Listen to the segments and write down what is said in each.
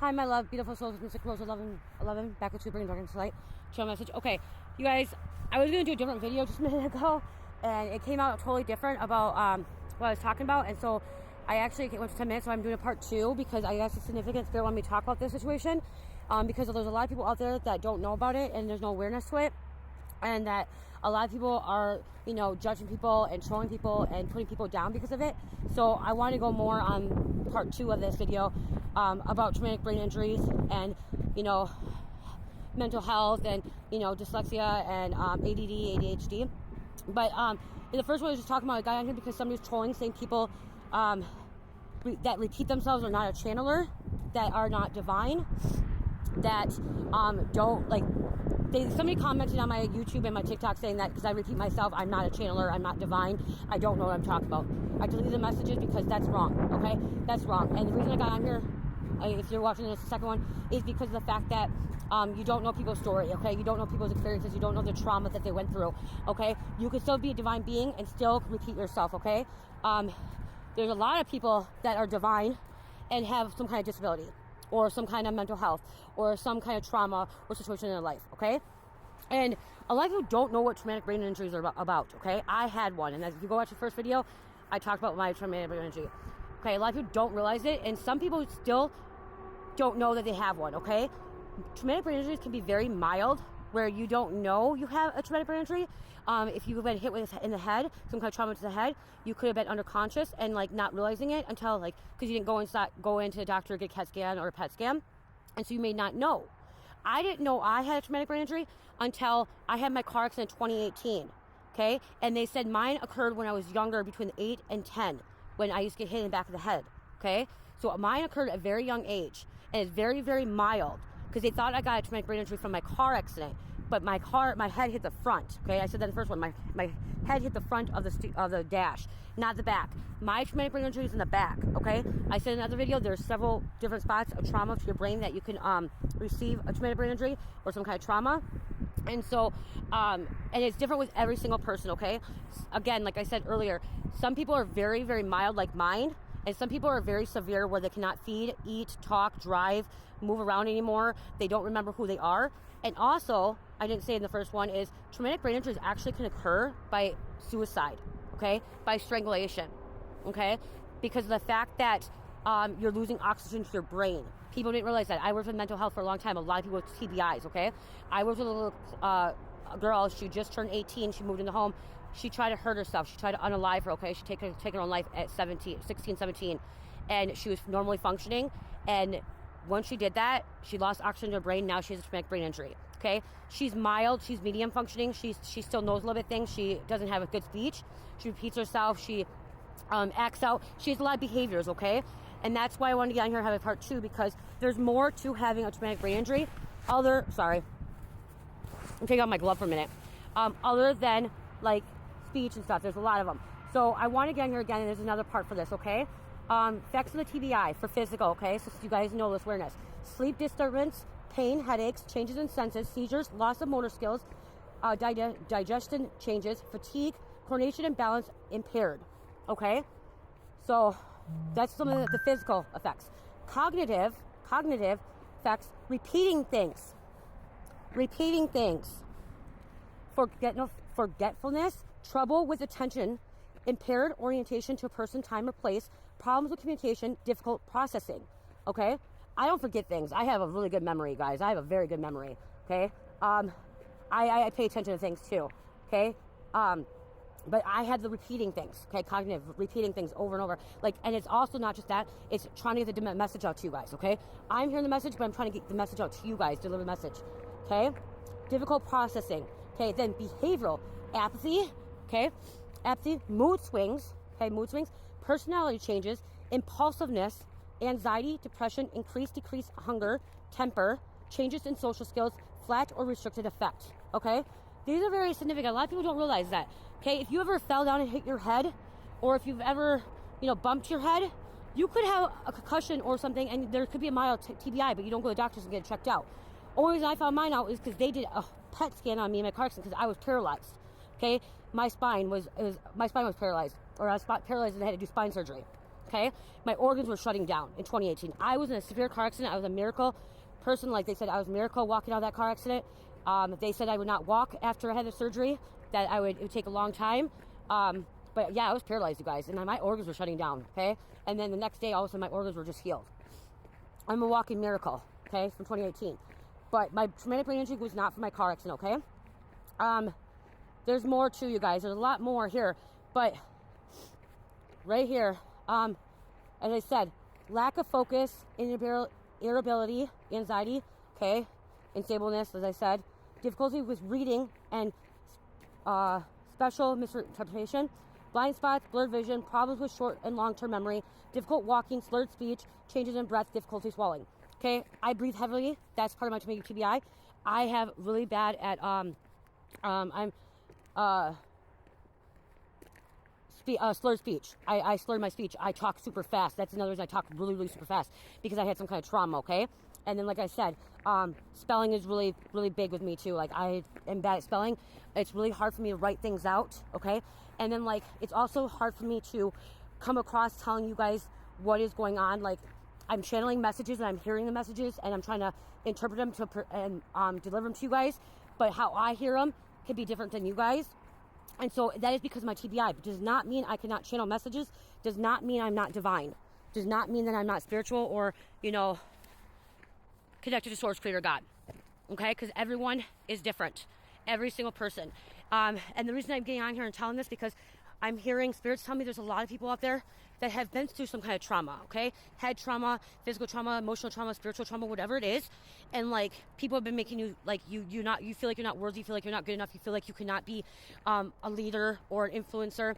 Hi, my love, beautiful souls, Mystic Rose 11, back with you, bringing darkness to light. Chill message. Okay, you guys, I was going to do a different video just a minute ago, and it came out totally different about what I was talking about, and so I actually went to 10 minutes, so I'm doing a part 2 because I guess the significant spirit wanted me to talk about this situation, because there's a lot of people out there that don't know about it, and there's no awareness to it, and that a lot of people are, you know, judging people and trolling people and putting people down because of it. So I want to go more on part 2 of this video about traumatic brain injuries and, you know, mental health and, you know, dyslexia and ADD, ADHD. But in the first one, I was just talking about a guy on here because somebody's trolling, saying people that repeat themselves are not a channeler, that are not divine, that don't, like, somebody commented on my YouTube and my TikTok saying that because I repeat myself, I'm not a channeler, I'm not divine, I don't know what I'm talking about. I deleted the messages because that's wrong, okay? That's wrong. And the reason I got on here, if you're watching this, the second one, is because of the fact that you don't know people's story, okay? You don't know people's experiences, you don't know the trauma that they went through, okay? You could still be a divine being and still repeat yourself, okay? There's a lot of people that are divine and have some kind of disability, or some kind of mental health, or some kind of trauma or situation in their life, okay? And a lot of people don't know what traumatic brain injuries are about, okay? I had one, and if you go watch the first video, I talked about my traumatic brain injury. Okay, a lot of people don't realize it, and some people still don't know that they have one, okay? Traumatic brain injuries can be very mild, where you don't know you have a traumatic brain injury. If you've been hit with in the head, some kind of trauma to the head, you could have been underconscious and like not realizing it until like, because you didn't go into the doctor, get a CAT scan or a PET scan, and so you may not know. I didn't know I had a traumatic brain injury until I had my car accident in 2018, okay? And they said mine occurred when I was younger, between 8 and 10, when I used to get hit in the back of the head, okay? So mine occurred at a very young age, and it's very, very mild, because they thought I got a traumatic brain injury from my car accident, but my head hit the front, okay? I said that in the first one. My head hit the front of the dash, not the back. My traumatic brain injury is in the back, okay? I said in another video, there's several different spots of trauma to your brain that you can receive a traumatic brain injury or some kind of trauma. And so, and it's different with every single person, okay? Again, like I said earlier, some people are very, very mild, like mine, and some people are very severe, where they cannot feed, eat, talk, drive, move around anymore. They don't remember who they are. And also, I didn't say in the first one, is traumatic brain injuries actually can occur by suicide, okay? By strangulation, okay? Because of the fact that you're losing oxygen to your brain. People didn't realize that. I worked with mental health for a long time. A lot of people with TBIs, okay? I worked with a little girl. She just turned 18. She moved in the home. She tried to hurt herself. She tried to unalive her, okay? She take her own life at 16, 17. And she was normally functioning. And once she did that, she lost oxygen to her brain. Now she has a traumatic brain injury, okay? She's mild. She's medium functioning. She still knows a little bit things. She doesn't have a good speech. She repeats herself. She acts out. She has a lot of behaviors, okay? And that's why I wanted to get on here and have a part 2, because there's more to having a traumatic brain injury. Sorry. I'm taking off my glove for a minute. Other than, like, speech and stuff. There's a lot of them. So I want to get on here again, and there's another part for this, okay? Effects of the TBI for physical, okay? So you guys know this awareness. Sleep disturbance, pain, headaches, changes in senses, seizures, loss of motor skills, digestion changes, fatigue, coordination and balance impaired, okay? So that's some of the physical effects. Cognitive effects, repeating things, forgetfulness, trouble with attention, impaired orientation to a person, time, or place, problems with communication, difficult processing, okay? I don't forget things. I have a really good memory, guys. I have a very good memory, okay? I pay attention to things too, okay? But I had the repeating things, okay? Cognitive, repeating things over and over. Like, and it's also not just that, it's trying to get the message out to you guys, okay? I'm hearing the message, but I'm trying to get the message out to you guys, deliver the message, okay? Difficult processing, okay? Then behavioral, apathy, okay? Apathy, mood swings, personality changes, impulsiveness, anxiety, depression, decreased hunger, temper, changes in social skills, flat or restricted effect, okay? These are very significant. A lot of people don't realize that, okay? If you ever fell down and hit your head, or if you've ever, bumped your head, you could have a concussion or something, and there could be a mild TBI, but you don't go to the doctors and get it checked out. Only reason I found mine out is because they did a PET scan on me in my car accident, because I was paralyzed, okay? My spine was paralyzed, or I was paralyzed, and they had to do spine surgery, okay? My organs were shutting down in 2018. I was in a severe car accident. I was a miracle person. Like they said, I was a miracle walking out of that car accident. They said I would not walk after I had the surgery, that it would take a long time. But yeah, I was paralyzed, you guys, and my organs were shutting down, okay? And then the next day, all of a sudden, my organs were just healed. I'm a walking miracle, okay, from 2018. But my traumatic brain injury was not from my car accident, okay? There's more too, you guys. There's a lot more here. But right here, as I said, lack of focus, irritability, anxiety, okay, instableness, as I said, difficulty with reading and special misinterpretation, blind spots, blurred vision, problems with short and long-term memory, difficult walking, slurred speech, changes in breath, difficulty swallowing. Okay, I breathe heavily. That's part of my TBI. I have really bad at slurred speech. I slur my speech. I talk super fast. That's another reason I talk really, really super fast, because I had some kind of trauma, okay? And then, like I said, spelling is really, really big with me too. Like, I am bad at spelling. It's really hard for me to write things out, okay? And then, like, it's also hard for me to come across telling you guys what is going on. Like, I'm channeling messages and I'm hearing the messages and I'm trying to interpret them and deliver them to you guys. But how I hear them can be different than you guys. And so that is because of my TBI. But does not mean I cannot channel messages. Does not mean I'm not divine. Does not mean that I'm not spiritual or, you know, connected to Source, Creator, God. Okay? Because everyone is different. Every single person. And the reason I'm getting on here and telling this, because I'm hearing spirits tell me there's a lot of people out there that have been through some kind of trauma, okay? Head trauma, physical trauma, emotional trauma, spiritual trauma, whatever it is. And like, people have been making you like, you feel like you're not worthy, you feel like you're not good enough, you feel like you cannot be a leader or an influencer,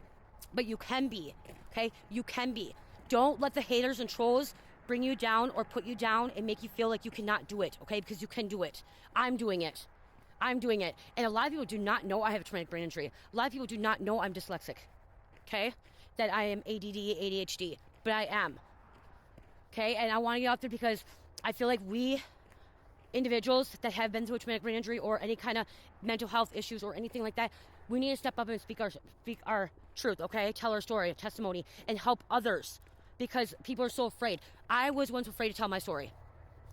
but you can be, okay? You can be. Don't let the haters and trolls bring you down or put you down and make you feel like you cannot do it, okay? Because you can do it. I'm doing it. I'm doing it. And a lot of people do not know I have a traumatic brain injury. A lot of people do not know I'm dyslexic, okay? That I am ADD, ADHD, but I am, okay? And I want to get out there because I feel like we individuals that have been through a traumatic brain injury or any kind of mental health issues or anything like that, we need to step up and speak our truth, okay? Tell our story, our testimony, and help others, because people are so afraid. I was once afraid to tell my story,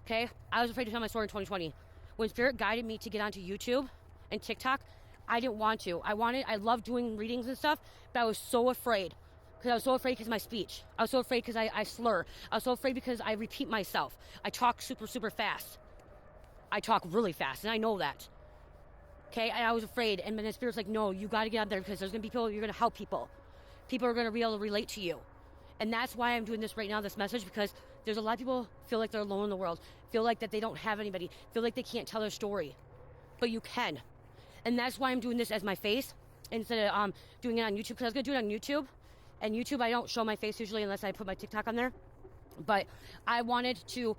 okay? I was afraid to tell my story in 2020. When Spirit guided me to get onto YouTube and TikTok, I didn't want to. I loved doing readings and stuff, but I was so afraid. Because I was so afraid because of my speech. I was so afraid because I slur. I was so afraid because I repeat myself. I talk super, super fast. I talk really fast, and I know that. Okay, and I was afraid. And then the Spirit's like, no, you got to get out there, because there's going to be people, you're going to help people. People are going to be able to relate to you. And that's why I'm doing this right now, this message, because there's a lot of people feel like they're alone in the world, feel like that they don't have anybody, feel like they can't tell their story. But you can. And that's why I'm doing this as my face instead of doing it on YouTube, because I was going to do it on YouTube. And YouTube, I don't show my face usually unless I put my TikTok on there. But I wanted to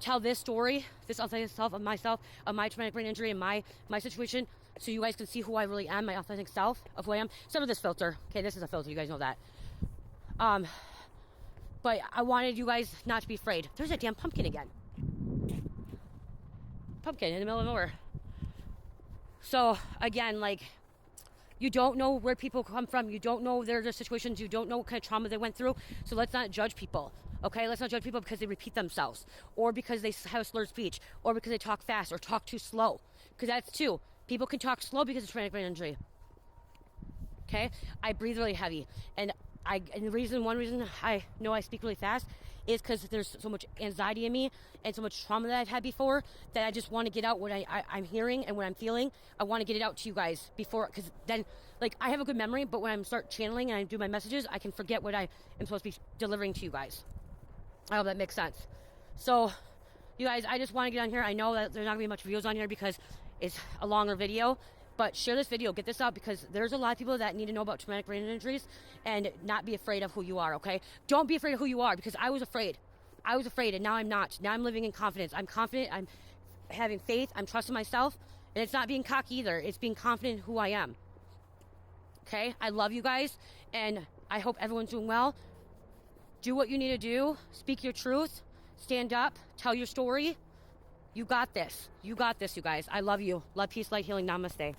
tell this story, this authentic self of myself, of my traumatic brain injury and my situation, so you guys can see who I really am, my authentic self of who I am. Except for this filter. Okay, this is a filter, you guys know that. But I wanted you guys not to be afraid. There's a damn pumpkin again. Pumpkin in the middle of nowhere. So, again, like, you don't know where people come from. You don't know their situations. You don't know what kind of trauma they went through. So let's not judge people, okay? Let's not judge people because they repeat themselves, or because they have slurred speech, or because they talk fast or talk too slow. Because that's too. People can talk slow because of traumatic brain injury. Okay? I breathe really heavy. And one reason I know I speak really fast is because there's so much anxiety in me and so much trauma that I've had before, that I just want to get out what I'm hearing and what I'm feeling. I want to get it out to you guys before, because then, like, I have a good memory, but when I start channeling and I do my messages, I can forget what I am supposed to be delivering to you guys. I hope that makes sense. So, you guys, I just want to get on here. I know that there's not going to be much views on here because it's a longer video. But share this video, get this out, because there's a lot of people that need to know about traumatic brain injuries and not be afraid of who you are, okay? Don't be afraid of who you are, because I was afraid. I was afraid, and now I'm not. Now I'm living in confidence. I'm confident. I'm having faith. I'm trusting myself. And it's not being cocky either. It's being confident in who I am. Okay? I love you guys, and I hope everyone's doing well. Do what you need to do. Speak your truth. Stand up. Tell your story. You got this. You got this, you guys. I love you. Love, peace, light, healing. Namaste.